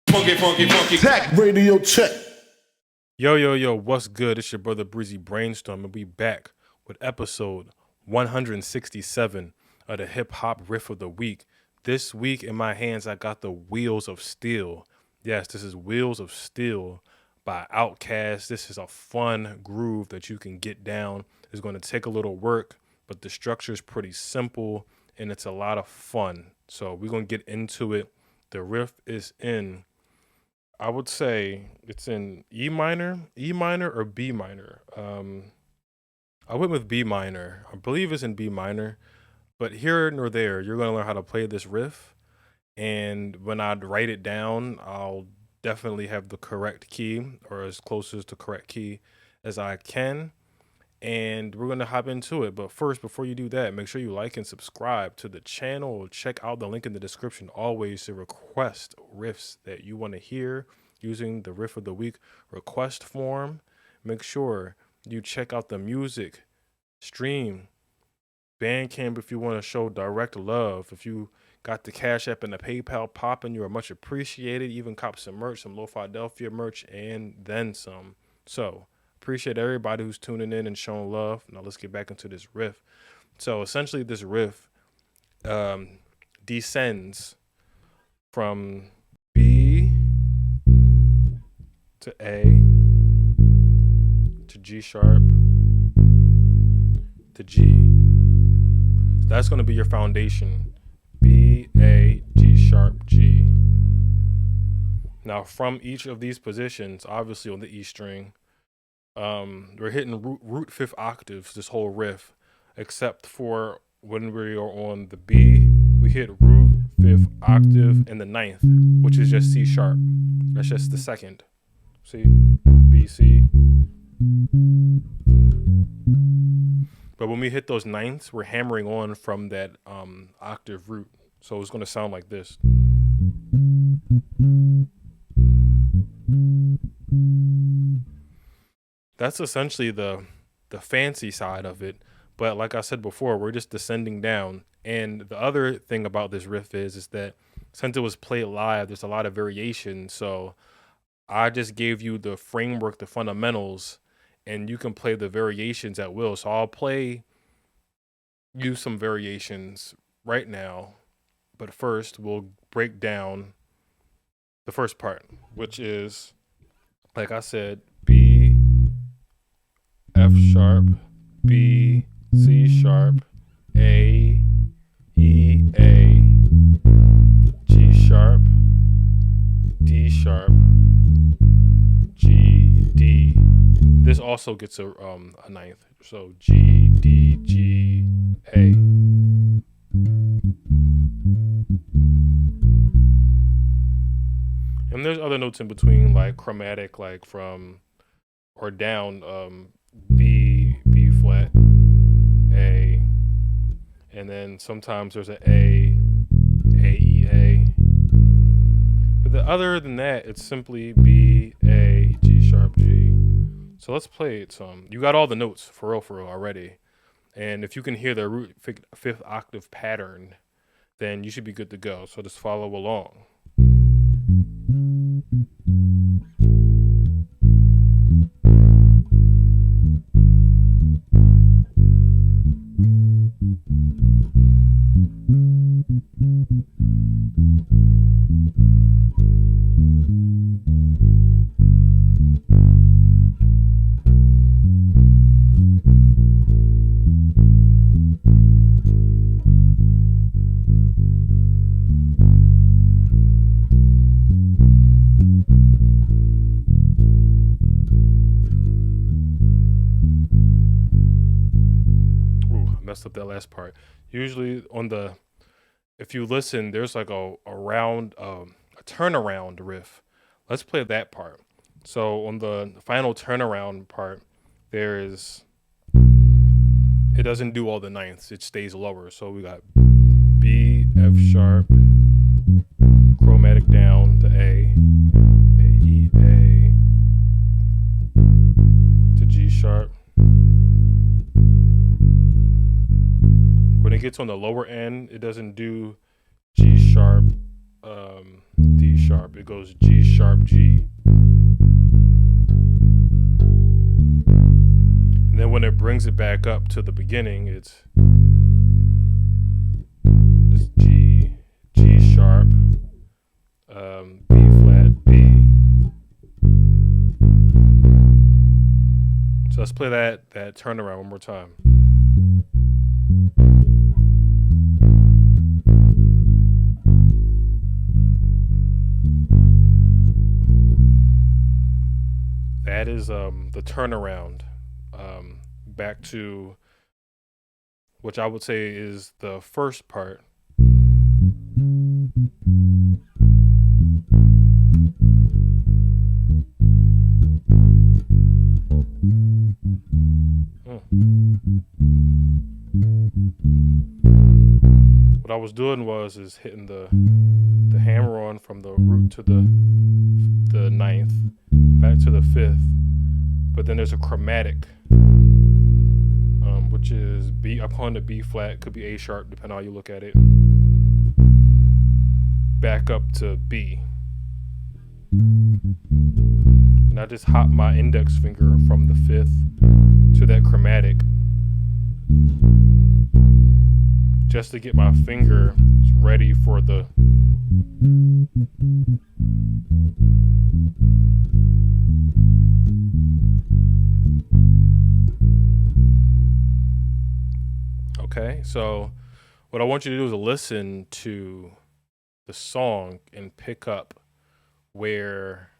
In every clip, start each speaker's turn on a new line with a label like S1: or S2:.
S1: Funky. Tech radio check.
S2: Yo, what's good? It's your brother Breezy Brainstorm, and we back with episode 167 of the Hip Hop Riff of the Week. This week in my hands, I got the Wheelz of Steel. Yes, this is Wheelz of Steel by Outkast. This is a fun groove that you can get down. It's going to take a little work, but the structure is pretty simple, and it's a lot of fun. So we're going to get into it. The riff is in, I would say it's in E minor or B minor. I went with B minor. I believe it's in B minor, but here nor there, you're going to learn how to play this riff. And when I write it down, I'll definitely have the correct key or as close as the correct key as I can. And we're going to hop into it. But first, before you do that, make sure you like and subscribe to the channel. Check out the link in the description always to request riffs that you want to hear using the Riff of the Week request form. Make sure you check out the music, stream, Bandcamp if you want to show direct love. If you got the Cash App and the PayPal popping, you are much appreciated. Even cop some merch, some Low Philadelphia merch, and then some. So, appreciate everybody who's tuning in and showing love. Now let's get back into this riff. So essentially this riff descends from B to A to G sharp to G. So that's going to be your foundation. B, A, G sharp, G. Now from each of these positions, obviously on the E string, we're hitting root fifth octaves this whole riff, except for when we are on the B, we hit root fifth octave in the ninth, which is just C sharp. That's just the second. C, B, C. But when we hit those ninths, we're hammering on from that octave root. So it's going to sound like this. That's essentially the fancy side of it. But like I said before, we're just descending down. And the other thing about this riff is that since it was played live, there's a lot of variation. So I just gave you the framework, the fundamentals, and you can play the variations at will. So I'll play you some variations right now. But first, we'll break down the first part, which is, like I said, B, F sharp, B, C sharp, A, E, A, G sharp, D sharp, G, D. This also gets a ninth. So G, D, G, A. And there's other notes in between, like chromatic, like from or down, B flat, A, and then sometimes there's an A, E, A. But other than that, it's simply B, A, G sharp, G. So let's play it some. You got all the notes for real already. And if you can hear the root fifth octave pattern, then you should be good to go. So just follow along. Messed up that last part. Usually if you listen, there's like a turnaround riff. Let's play that part. So on the final turnaround part, it doesn't do all the ninths. It stays lower. So we got B, F sharp, chromatic down to A, E, A, to G sharp. When it gets on the lower end, it doesn't do G sharp, D G sharp. It goes G sharp G. And then when it brings it back up to the beginning, it's G, G sharp, B flat, B. So let's play that turnaround one more time. That is the turnaround back to which I would say is the first part. What I was doing is hitting the hammer on from the root to the ninth, back to the fifth, but then there's a chromatic, which is B upon the B flat, could be A sharp depending on how you look at it, back up to B. And I just hop my index finger from the fifth to that chromatic just to get my finger ready for the okay. So what I want you to do is listen to the song and pick up where,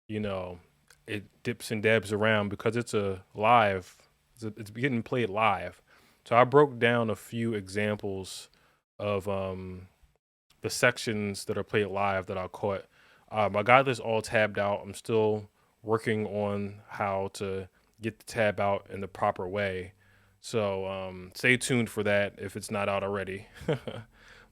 S2: you know, it dips and dabs around because it's a live, it's getting played live. So I broke down a few examples of the sections that are played live that I caught. I got this all tabbed out. I'm still working on how to get the tab out in the proper way. So stay tuned for that if it's not out already.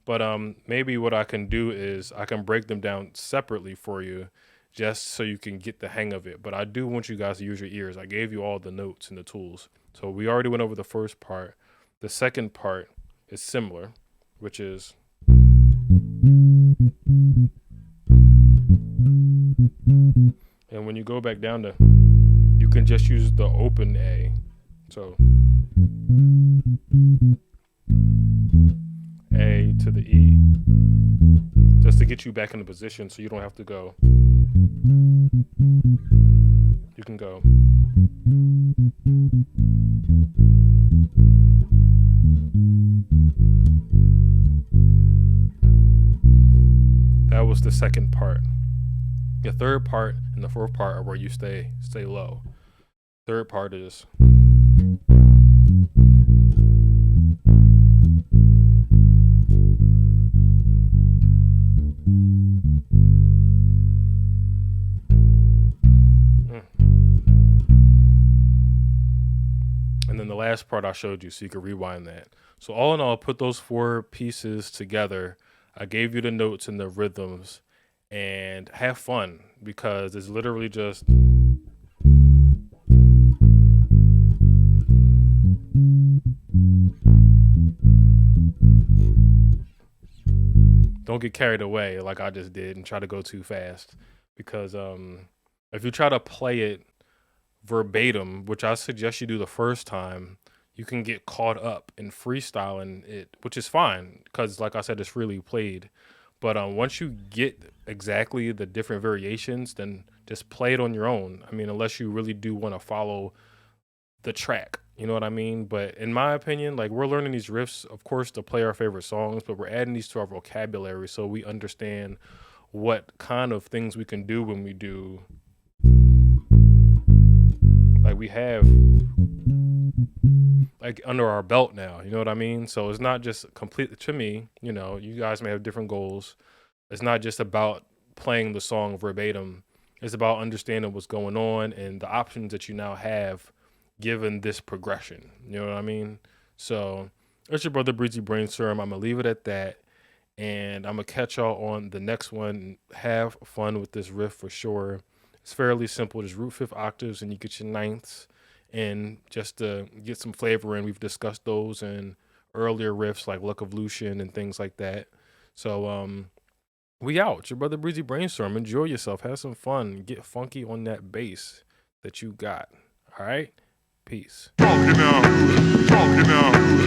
S2: But maybe what I can do is I can break them down separately for you just so you can get the hang of it. But I do want you guys to use your ears. I gave you all the notes and the tools. So we already went over the first part. The second part is similar, which is and when you go back down to, you can just use the open A. So A to the E, just to get you back in the position so you don't have to go. You can go. That was the second part. The third part and the fourth part are where you stay low. Third part is and then the last part I showed you so you can rewind that. So all in all, put those four pieces together. I gave you the notes and the rhythms, and have fun because it's literally just don't get carried away like I just did and try to go too fast, because if you try to play it verbatim, which I suggest you do the first time, you can get caught up in freestyling it, which is fine because, like I said, it's freely played. But once you get exactly the different variations, then just play it on your own. I mean, unless you really do want to follow the track, you know what I mean? But in my opinion, like, we're learning these riffs, of course, to play our favorite songs, but we're adding these to our vocabulary so we understand what kind of things we can do when we do, like, we have like under our belt now, you know what I mean? So it's not just complete, to me, you know, you guys may have different goals. It's not just about playing the song verbatim. It's about understanding what's going on and the options that you now have given this progression. You know what I mean? So it's your brother Breezy Brainstorm. I'm gonna leave it at that, and I'm gonna catch y'all on the next one. Have fun with this riff for sure. It's fairly simple. Just root fifth octaves and you get your ninths. And just to get some flavor in, we've discussed those in earlier riffs like Luck of Lucian and things like that. So We out. It's your brother Breezy Brainstorm. Enjoy yourself. Have some fun. Get funky on that bass that you got. All right? Peace.
S1: Funky now.